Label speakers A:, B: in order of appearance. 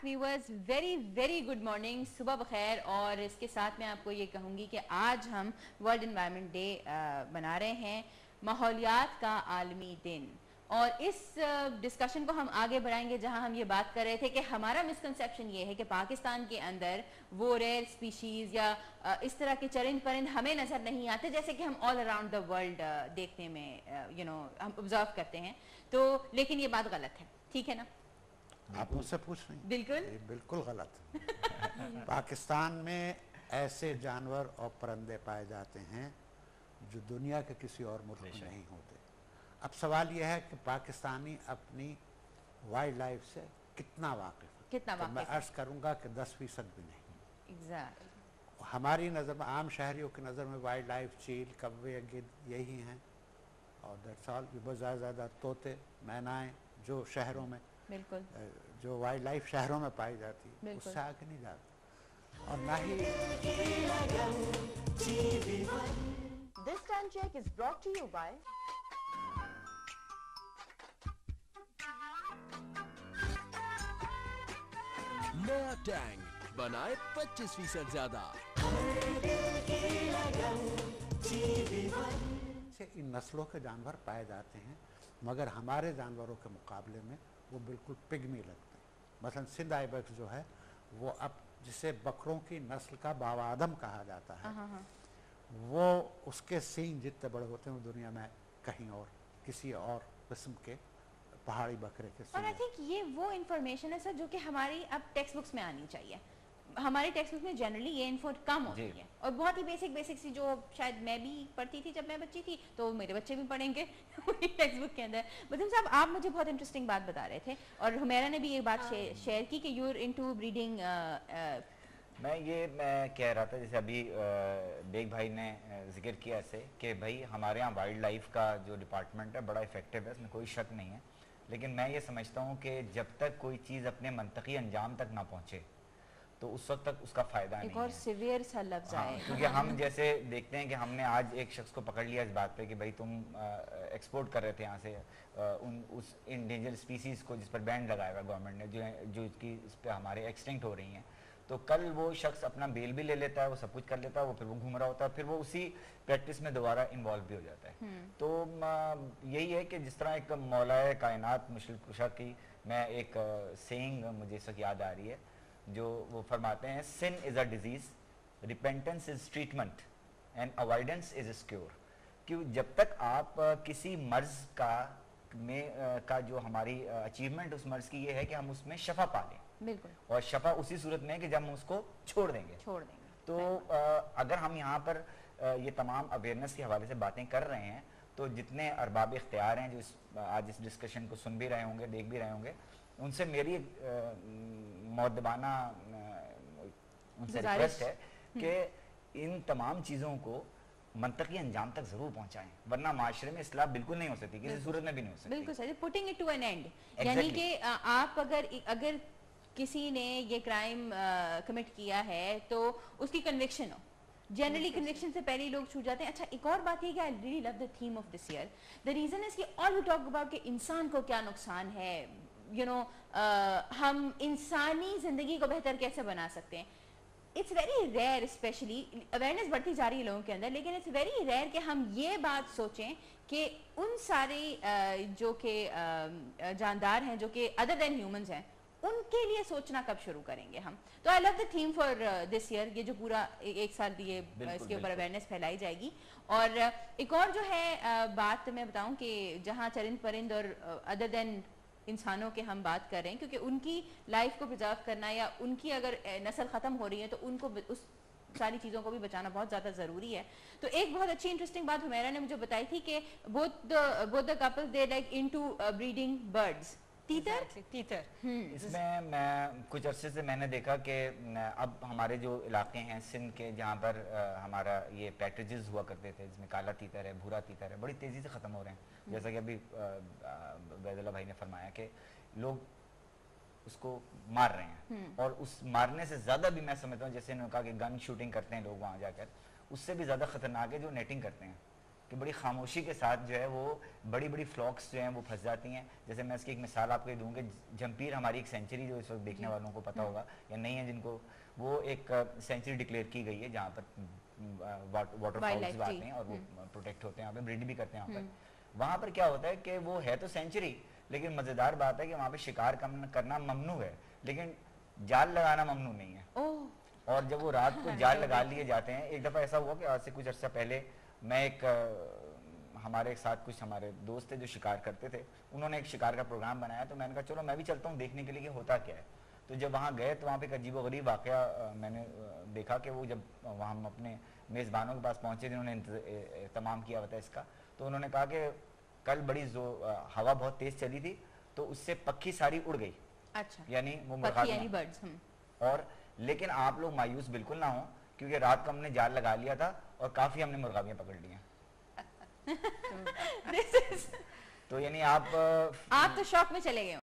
A: Viewers, very very good morning, सुबह बखैर। और इसके साथ मैं आपको ये कहूँगी कि आज हम वर्ल्ड एनवायरनमेंट डे मना रहे हैं, माहौलियात का आलमी दिन। और इस डिस्कशन को हम आगे बढ़ाएंगे जहां हम ये बात कर रहे थे कि हमारा मिसकंसेप्शन ये है कि पाकिस्तान के अंदर वो रेयर स्पीशीज़ या इस तरह के चरिंद परिंद हमें नज़र नहीं आते जैसे कि हम ऑल अराउंड द वर्ल्ड देखने में हम ऑब्जर्व करते हैं। तो लेकिन ये बात गलत है, ठीक है ना?
B: आप मुझसे पूछ रही हैं?
A: बिल्कुल
B: बिल्कुल गलत। पाकिस्तान में ऐसे जानवर और परिंदे पाए जाते हैं जो दुनिया के किसी और मुल्क में नहीं होते। अब सवाल यह है कि पाकिस्तानी अपनी वाइल्ड लाइफ से कितना वाकिफ है? तो मैं अर्ज करूंगा कि 10% भी नहीं।
A: एग्जैक्टली।
B: हमारी नज़र में, आम शहरियों की नज़र में वाइल्ड लाइफ चील, कौवे, गिद्ध यही हैं और दैट्स ऑल। बहुत ज़्यादा तोते, मैनाएं जो शहरों में,
A: बिल्कुल,
B: जो वाइल्ड लाइफ शहरों में पाई जाती है उससे आगे नहीं जाती। और ना ही
C: this time check is brought to you by
D: नया टैंक बनाए 25% ज्यादा।
B: इन नस्लों के जानवर पाए जाते हैं मगर हमारे जानवरों के मुकाबले में वो बिल्कुल पिग्मी लगते हैं। मसलन सिंध आइबेक्स जो है वो अब जिसे बकरों की नस्ल का बावादम कहा जाता है, वो उसके सींग जितने बड़े होते हैं वो दुनिया में कहीं और किसी और किस्म के पहाड़ी बकरे के सींग।
A: और आई थिंक ये वो इन्फॉर्मेशन है सर जो कि हमारी अब टेक्स्ट बुक्स में आनी चाहिए। हमारे टेक्स्ट बुक में जनरली ये इन्फो कम होती है और बहुत ही बेसिक सी जो शायद मैं भी पढ़ती थी जब मैं बच्ची थी, तो मेरे बच्चे भी पढ़ेंगे टेक्स्ट बुक के अंदर। बदम साहब, आप मुझे बहुत इंटरेस्टिंग बात बता रहे थे और हुमैरा ने भी ये बात शेयर की कि यूर इनटू ब्रीडिंग।
E: मैं कह रहा था जैसे अभी बेग भाई ने जिक्र किया ऐसे कि भाई हमारे यहाँ वाइल्ड लाइफ का जो डिपार्टमेंट है बड़ा इफेक्टिव है, इसमें कोई शक नहीं है। लेकिन मैं ये समझता हूँ कि जब तक कोई चीज़ अपने मंतकी अंजाम तक ना पहुँचे तो उस वक्त तक उसका फायदा नहीं है।
A: एक और सिवियर सा लफ्ज आए,
E: क्योंकि हम जैसे देखते हैं कि हमने आज एक शख्स को पकड़ लिया इस बात पे कि भाई तुम एक्सपोर्ट कर रहे थे यहाँ से उस इंडेंजर स्पीसीज को जिस पर बैन लगाया हुआ गवर्नमेंट ने, जो इसकी इस पे हमारे एक्सटिंक्ट हो रही हैं। तो कल वो शख्स अपना बेल भी ले लेता है, वो सब कुछ कर लेता है, वो फिर वो घूम रहा होता है, फिर वो उसी प्रैक्टिस में दोबारा इन्वॉल्व भी हो जाता है। तो यही है कि जिस तरह एक मौलाए कायनात मुश्किल कुशा की मैं एक सेइंग मुझे इस वक्त याद आ रही है जो वो फरमाते हैं, sin is a disease, repentance is treatment and avoidance is is cure. कि जब तक आप किसी मर्ज का जो हमारी अचीवमेंट उस मर्ज की ये है कि हम उसमें शफा पा लें, बिल्कुल, और शफा उसी सूरत में है कि जब हम उसको छोड़ देंगे। तो अगर हम यहाँ पर ये तमाम अवेयरनेस के हवाले से बातें कर रहे हैं तो जितने अरबाब इख्तियार हैं जो आज इस डिस्कशन को सुन भी रहे होंगे, देख भी रहे होंगे, उनसे मेरी मौदबाना उनसे रिक्वेस्ट है कि इन तमाम चीज़ों को मंतकी अंजाम तक जरूर पहुंचाएं, वरना माशरे में इस्लाह बिल्कुल नहीं हो सकती, किसी सूरत में भी नहीं हो सकती।
A: बिल्कुल सही, putting it to an end, यानी कि आप अगर किसी ने ये क्राइम कमिट किया है तो उसकी कन्विक्शन हो। जनरली कन्विक्शन से पहले ही लोग छूट जाते हैं। अच्छा, एक और बात है कि I really love the theme of this year. The reason is कि ऑल वी टॉक अबाउट कि इंसान को क्या नुकसान है, हम इंसानी जिंदगी को बेहतर कैसे बना सकते हैं। It's very rare, especially awareness बढ़ती जा रही है लोगों के अंदर, लेकिन इट्स वेरी रेयर कि हम ये बात सोचें कि उन सारे जो कि जानदार हैं जो कि अदर देन ह्यूमंस हैं, उनके लिए सोचना कब शुरू करेंगे हम। तो I love the theme for this year, ये जो पूरा एक साल ये इसके ऊपर अवेयरनेस फैलाई जाएगी। और एक और जो है बात मैं बताऊं कि जहां चरिंद परिंद और अदर देन इंसानों के हम बात कर रहे हैं, क्योंकि उनकी लाइफ को प्रिजर्व करना या उनकी अगर नस्ल खत्म हो रही है तो उनको उस सारी चीज़ों को भी बचाना बहुत ज़्यादा ज़रूरी है। तो एक बहुत अच्छी इंटरेस्टिंग बात हुमैरा ने मुझे बताई थी कि both the couples they like into breeding birds, तीतर।
E: इसमें मैं कुछ अरसे से मैंने देखा कि अब हमारे जो इलाके हैं सिंध के, जहाँ पर हमारा ये पैकेजेस हुआ करते थे जिसमें काला तीतर है, भूरा तीतर है, बड़ी तेज़ी से ख़त्म हो रहे हैं। जैसा कि अभी वैदुल्ला भाई ने फरमाया कि लोग उसको मार रहे हैं, और उस मारने से ज़्यादा भी मैं समझता हूँ, जैसे इन्होंने कहा कि गन शूटिंग करते हैं लोग वहाँ जाकर, उससे भी ज़्यादा ख़तरनाक है जो नेटिंग करते हैं कि बड़ी खामोशी के साथ जो है वो बड़ी बड़ी फ्लॉक्स जो हैं वो फंस जाती हैं। जैसे मैं इसकी एक मिसाल आपको दूँ कि जंपीर हमारी एक सेंचुरी जो इस वक्त देखने वालों को पता होगा या नहीं है जिनको, वो एक सेंचुरी डिक्लेयर की गई है जहाँ पर वाटरफॉल्स आते हैं और वो प्रोटेक्ट होते हैं, यहाँ पे ब्रीड भी करते हैं यहाँ पर। वहाँ पर क्या होता है कि वो है तो सेंचुरी, लेकिन मज़ेदार बात है कि वहाँ पे शिकार करना ममनू है, लेकिन जाल लगाना ममनू नहीं है। और जब वो रात को जाल लगा लिए जाते हैं, एक दफ़ा ऐसा हुआ कि आज से कुछ अर्सा पहले मैं हमारे साथ कुछ हमारे दोस्त थे जो शिकार करते थे, उन्होंने एक शिकार का प्रोग्राम बनाया, तो मैंने कहा चलो मैं भी चलता हूँ देखने के लिए कि होता क्या है। तो जब वहाँ गए तो वहाँ पे एक अजीबोगरीब वाक़या मैंने देखा कि वो जब वहाँ हम अपने मेज़बानों के पास पहुँचे जिन्होंने तमाम किया हुआ था इसका, तो उन्होंने कहा कि कल बड़ी हवा बहुत तेज़ चली थी तो उससे पक्षी सारी उड़ गई।
A: अच्छा,
E: यानी वो
A: बर्ड्स।
E: और लेकिन आप लोग मायूस बिल्कुल ना हो, क्योंकि रात को हमने जाल लगा लिया था और काफ़ी हमने मुर्गाबियाँ पकड़ ली हैं। तो यानी आप
A: तो शौक में चले गए।